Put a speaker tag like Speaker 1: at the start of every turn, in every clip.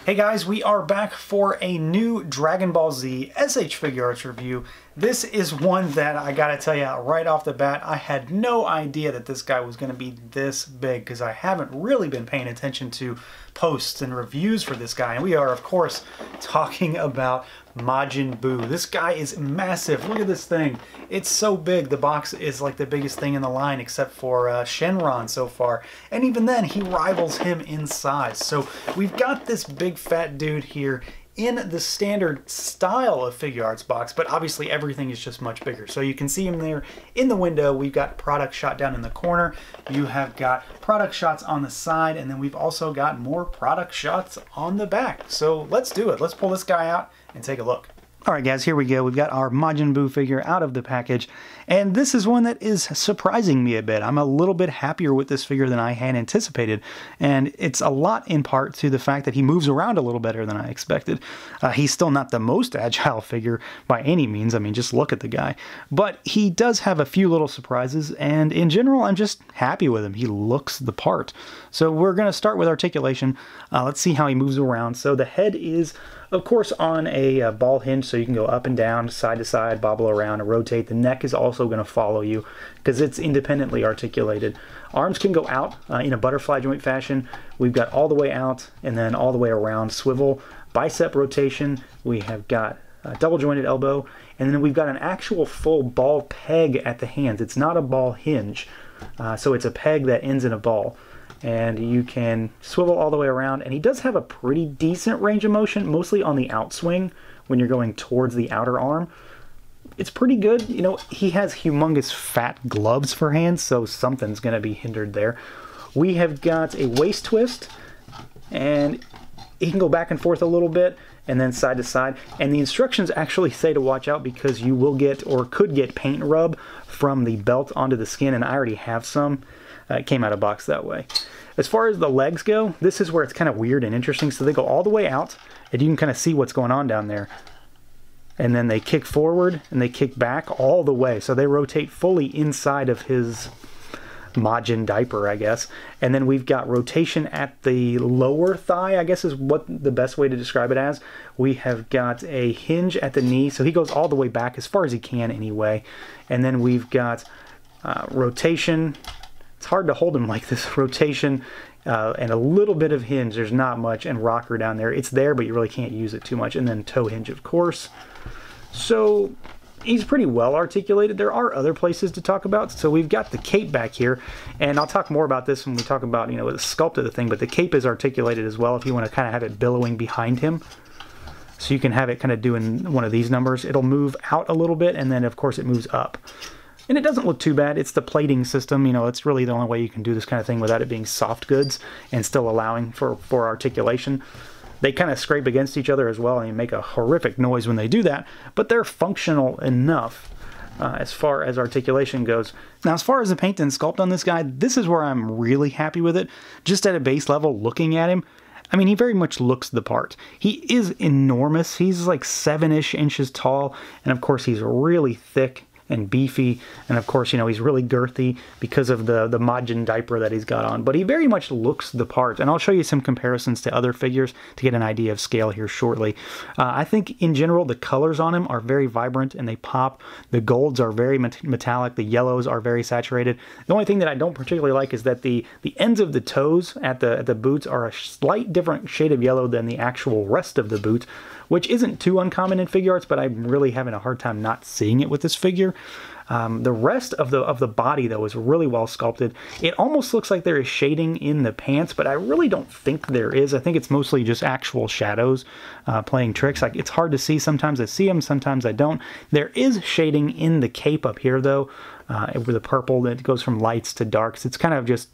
Speaker 1: Hey guys, we are back for a new Dragon Ball Z SH Figuarts review. This is one that I gotta tell you right off the bat, I had no idea that this guy was gonna be this big because I haven't really been paying attention to posts and reviews for this guy. And we are, of course, talking about Majin Buu. This guy is massive. Look at this thing. It's so big. The box is like the biggest thing in the line except for Shenron so far. And even then, he rivals him in size. So we've got this big fat dude here in the standard style of Figuarts box, but obviously everything is just much bigger. So you can see him there in the window. We've got product shot down in the corner. You have got product shots on the side, and then we've also got more product shots on the back. So let's do it. Let's pull this guy out and take a look. Alright guys, here we go. We've got our Majin Buu figure out of the package, and this is one that is surprising me a bit. I'm a little bit happier with this figure than I had anticipated, and it's a lot in part to the fact that he moves around a little better than I expected. He's still not the most agile figure by any means. I mean, just look at the guy. But he does have a few little surprises, and in general, I'm just happy with him. He looks the part. So we're going to start with articulation. Let's see how he moves around. So the head is, of course, on a ball hinge, so you can go up and down, side to side, bobble around, and rotate. The neck is also going to follow you because it's independently articulated. Arms can go out in a butterfly joint fashion. We've got all the way out and then all the way around swivel. Bicep rotation. We have got double jointed elbow, and then we've got an actual full ball peg at the hands. It's not a ball hinge, so it's a peg that ends in a ball. And you can swivel all the way around, and he does have a pretty decent range of motion, mostly on the outswing when you're going towards the outer arm. It's pretty good. You know, he has humongous fat gloves for hands, so something's going to be hindered there. We have got a waist twist, and he can go back and forth a little bit, and then side to side. And the instructions actually say to watch out because you will get, or could get, paint rub from the belt onto the skin, and I already have some. It came out of box that way. As far as the legs go, this is where it's kind of weird and interesting. So they go all the way out, and you can kind of see what's going on down there. And then they kick forward, and they kick back all the way. So they rotate fully inside of his Majin diaper, I guess. And then we've got rotation at the lower thigh, I guess is what the best way to describe it as. We have got a hinge at the knee, so he goes all the way back as far as he can anyway. And then we've got rotation. It's hard to hold him like this. Rotation and a little bit of hinge. There's not much. And rocker down there. It's there, but you really can't use it too much. And then toe hinge, of course. So he's pretty well articulated. There are other places to talk about. So we've got the cape back here. And I'll talk more about this when we talk about, you know, the sculpt of the thing. But the cape is articulated as well if you want to kind of have it billowing behind him. So you can have it kind of doing one of these numbers. It'll move out a little bit. And then, of course, it moves up. And it doesn't look too bad. It's the plating system. You know, it's really the only way you can do this kind of thing without it being soft goods and still allowing for articulation. They kind of scrape against each other as well, and you make a horrific noise when they do that, but they're functional enough as far as articulation goes. Now, as far as the paint and sculpt on this guy, this is where I'm really happy with it. Just at a base level, looking at him, I mean, he very much looks the part. He is enormous. He's like 7-ish inches tall, and of course, he's really thick and beefy, and of course, you know, he's really girthy because of the Majin diaper that he's got on, but he very much looks the part, and I'll show you some comparisons to other figures to get an idea of scale here shortly. I think in general the colors on him are very vibrant and they pop. The golds are very metallic, the yellows are very saturated. The only thing that I don't particularly like is that the ends of the toes at the boots are a slight different shade of yellow than the actual rest of the boot, which isn't too uncommon in Figuarts, but I'm really having a hard time not seeing it with this figure. The rest of the body, though, is really well sculpted. It almost looks like there is shading in the pants, but I really don't think there is. I think it's mostly just actual shadows playing tricks. Like, it's hard to see. Sometimes I see them, sometimes I don't. There is shading in the cape up here, though, with the purple that goes from lights to darks. It's kind of just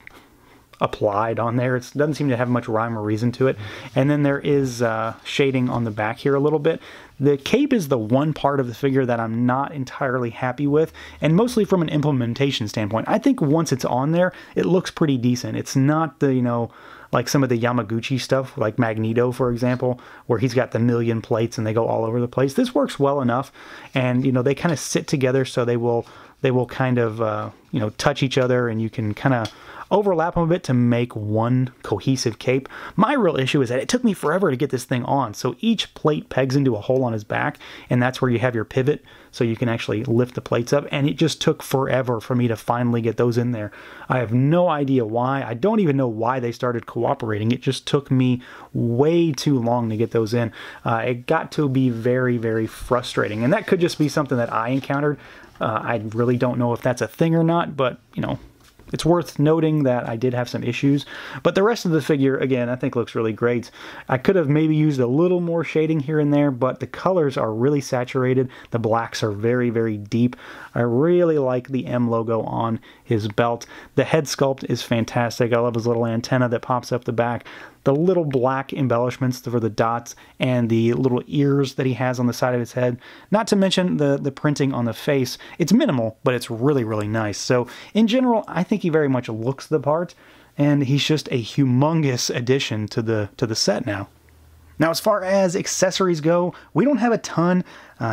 Speaker 1: applied on there. It doesn't seem to have much rhyme or reason to it. And then there is shading on the back here a little bit. The cape is the one part of the figure that I'm not entirely happy with, and mostly from an implementation standpoint. I think once it's on there, it looks pretty decent. It's not the, you know, like some of the Yamaguchi stuff, like Magneto, for example, where he's got the million plates and they go all over the place. This works well enough, and, you know, they kind of sit together, so they will kind of you know, touch each other and you can kind of overlap them a bit to make one cohesive cape. My real issue is that it took me forever to get this thing on. So each plate pegs into a hole on his back, and that's where you have your pivot, so you can actually lift the plates up, and it just took forever for me to finally get those in there. I have no idea why. I don't even know why they started cooperating. It just took me way too long to get those in. It got to be very, very frustrating, and that could just be something that I encountered. I really don't know if that's a thing or not, but, you know, it's worth noting that I did have some issues, but the rest of the figure, again, I think looks really great. I could have maybe used a little more shading here and there, but the colors are really saturated. The blacks are very, very deep. I really like the M logo on his belt. The head sculpt is fantastic. I love his little antenna that pops up the back. The little black embellishments for the dots and the little ears that he has on the side of his head. Not to mention the printing on the face. It's minimal, but it's really, really nice. So in general, I think he very much looks the part, and he's just a humongous addition to the set now. Now, as far as accessories go, we don't have a ton.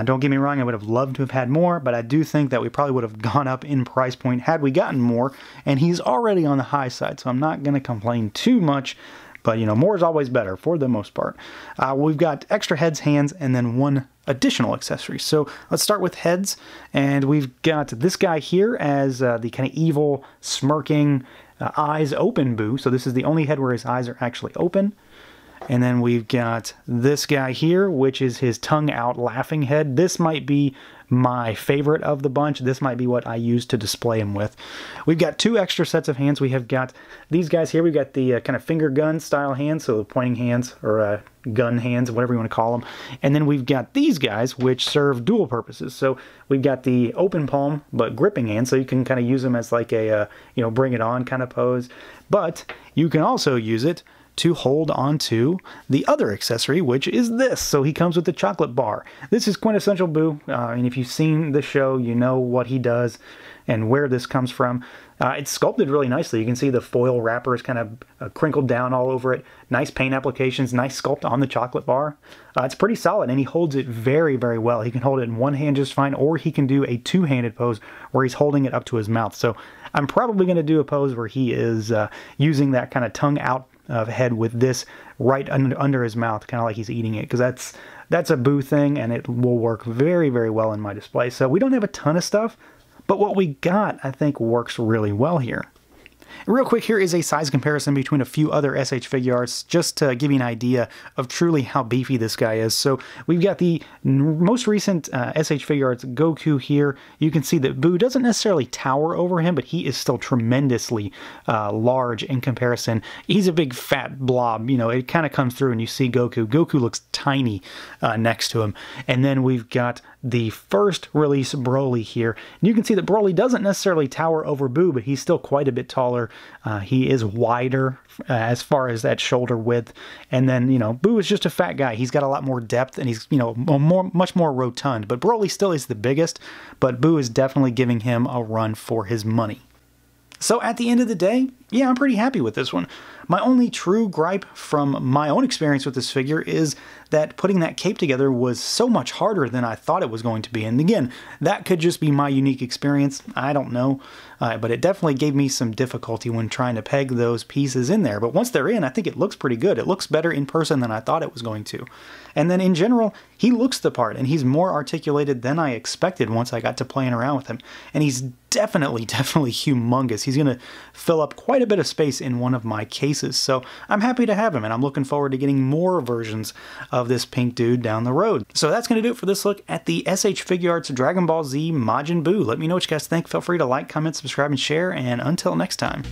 Speaker 1: Don't get me wrong, I would have loved to have had more, but I do think that we probably would have gone up in price point had we gotten more, and he's already on the high side, so I'm not going to complain too much. But, you know, more is always better for the most part. We've got extra heads, hands, and then one additional accessory. So let's start with heads. And we've got this guy here as the kind of evil, smirking, eyes open Buu. So this is the only head where his eyes are actually open. And then we've got this guy here, which is his tongue out laughing head. This might be my favorite of the bunch. This might be what I use to display him with. We've got two extra sets of hands. We have got these guys here. We've got the kind of finger gun style hands, so the pointing hands or gun hands, whatever you want to call them. And then we've got these guys, which serve dual purposes. So we've got the open palm, but gripping hand, so you can kind of use them as like a, you know, bring it on kind of pose. But you can also use it to hold on to the other accessory, which is this. So he comes with the chocolate bar. This is quintessential Buu, and if you've seen the show, you know what he does and where this comes from. It's sculpted really nicely. You can see the foil wrapper is kind of crinkled down all over it. Nice paint applications, nice sculpt on the chocolate bar. It's pretty solid, and he holds it very, very well. He can hold it in one hand just fine, or he can do a two-handed pose where he's holding it up to his mouth. So I'm probably going to do a pose where he is using that kind of tongue out head with this right under his mouth, kind of like he's eating it, because that's a Buu thing, and it will work very, very well in my display. So we don't have a ton of stuff, but what we got, I think, works really well here. Real quick, here is a size comparison between a few other SH Figuarts, just to give you an idea of truly how beefy this guy is. So we've got the most recent SH Figuarts Goku here. You can see that Buu doesn't necessarily tower over him, but he is still tremendously large in comparison. He's a big fat blob, you know, it kind of comes through and you see Goku. Goku looks tiny next to him. And then we've got the first release Broly here. And you can see that Broly doesn't necessarily tower over Buu, but he's still quite a bit taller. He is wider as far as that shoulder width. And then, you know, Buu is just a fat guy. He's got a lot more depth, and he's, you know, much more rotund. But Broly still is the biggest, but Buu is definitely giving him a run for his money. So at the end of the day, yeah, I'm pretty happy with this one. My only true gripe from my own experience with this figure is that putting that cape together was so much harder than I thought it was going to be. And again, that could just be my unique experience. I don't know. But it definitely gave me some difficulty when trying to peg those pieces in there. But once they're in, I think it looks pretty good. It looks better in person than I thought it was going to. And then in general, he looks the part, and he's more articulated than I expected once I got to playing around with him. And he's definitely humongous. He's going to fill up quite a bit of space in one of my cases. So I'm happy to have him, and I'm looking forward to getting more versions of this pink dude down the road. So that's going to do it for this look at the SH Figuarts Dragon Ball Z Majin Buu. Let me know what you guys think. Feel free to like, comment, subscribe, and share, and until next time.